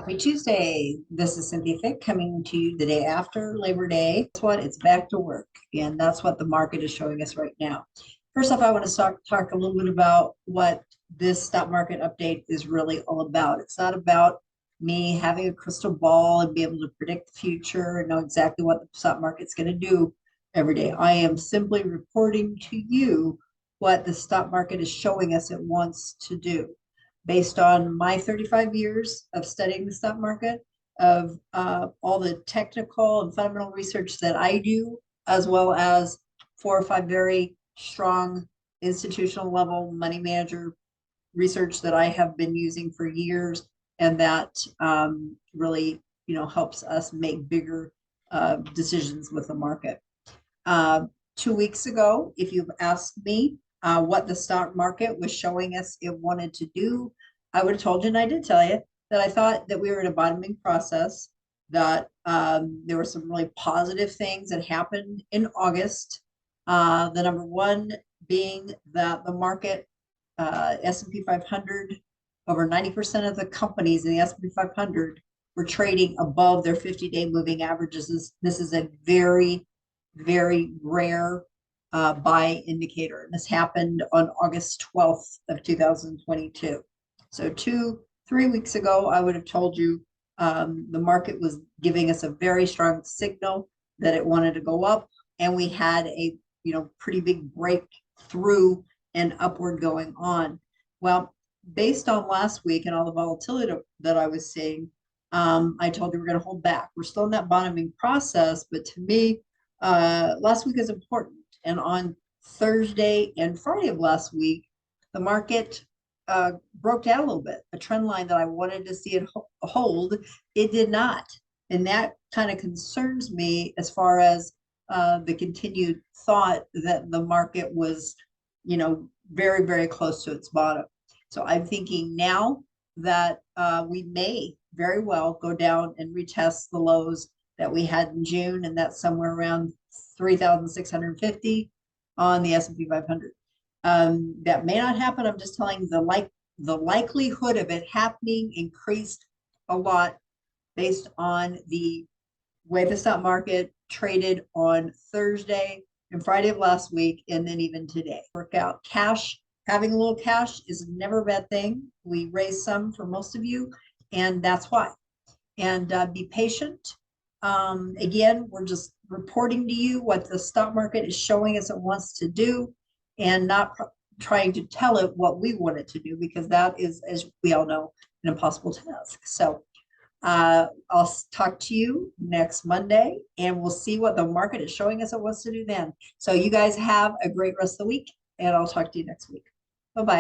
Happy Tuesday. This is Cynthia Fick coming to you the day after Labor Day. Guess what? It's back to work, and that's what the market is showing us right now. First off, I want to talk a little bit about what this stock market update is really all about. It's not about me having a crystal ball and be able to predict the future and know exactly what the stock market's going to do every day. I am simply reporting to you what the stock market is showing us it wants to do based on my 35 years of studying the stock market, of all the technical and fundamental research that I do, as well as 4 or 5 very strong institutional level money manager research that I have been using for years, and that really, helps us make bigger decisions with the market. 2 weeks ago, if you've asked me what the stock market was showing us it wanted to do, I would have told you, and I did tell you, that I thought that we were in a bottoming process, that there were some really positive things that happened in August. The number one being that the market, S&P 500, over 90% of the companies in the S&P 500 were trading above their 50-day moving averages. This is a very, very rare buy indicator. This happened on August 12th of 2022. So 3 weeks ago, I would have told you the market was giving us a very strong signal that it wanted to go up, and we had a pretty big breakthrough and upward going on. Well, based on last week and all the volatility that I was seeing, I told you we're going to hold back. We're still in that bottoming process, but to me, last week is important. And on Thursday and Friday of last week, the market broke down a little bit. A trend line that I wanted to see it hold, it did not. And that kind of concerns me as far as the continued thought that the market was, very, very close to its bottom. So I'm thinking now that we may very well go down and retest the lows that we had in June, and that's somewhere around 3,650 on the S&P 500. That may not happen. I'm just telling you the likelihood of it happening increased a lot based on the way the stock market traded on Thursday and Friday of last week, and then even today. Work out cash. Having a little cash is never a bad thing. We raised some for most of you, and that's why. And be patient. Again, we're just reporting to you what the stock market is showing us it wants to do, and not trying to tell it what we want it to do, because that is, as we all know, an impossible task. So I'll talk to you next Monday, and we'll see what the market is showing us it wants to do then. So you guys have a great rest of the week, and I'll talk to you next week.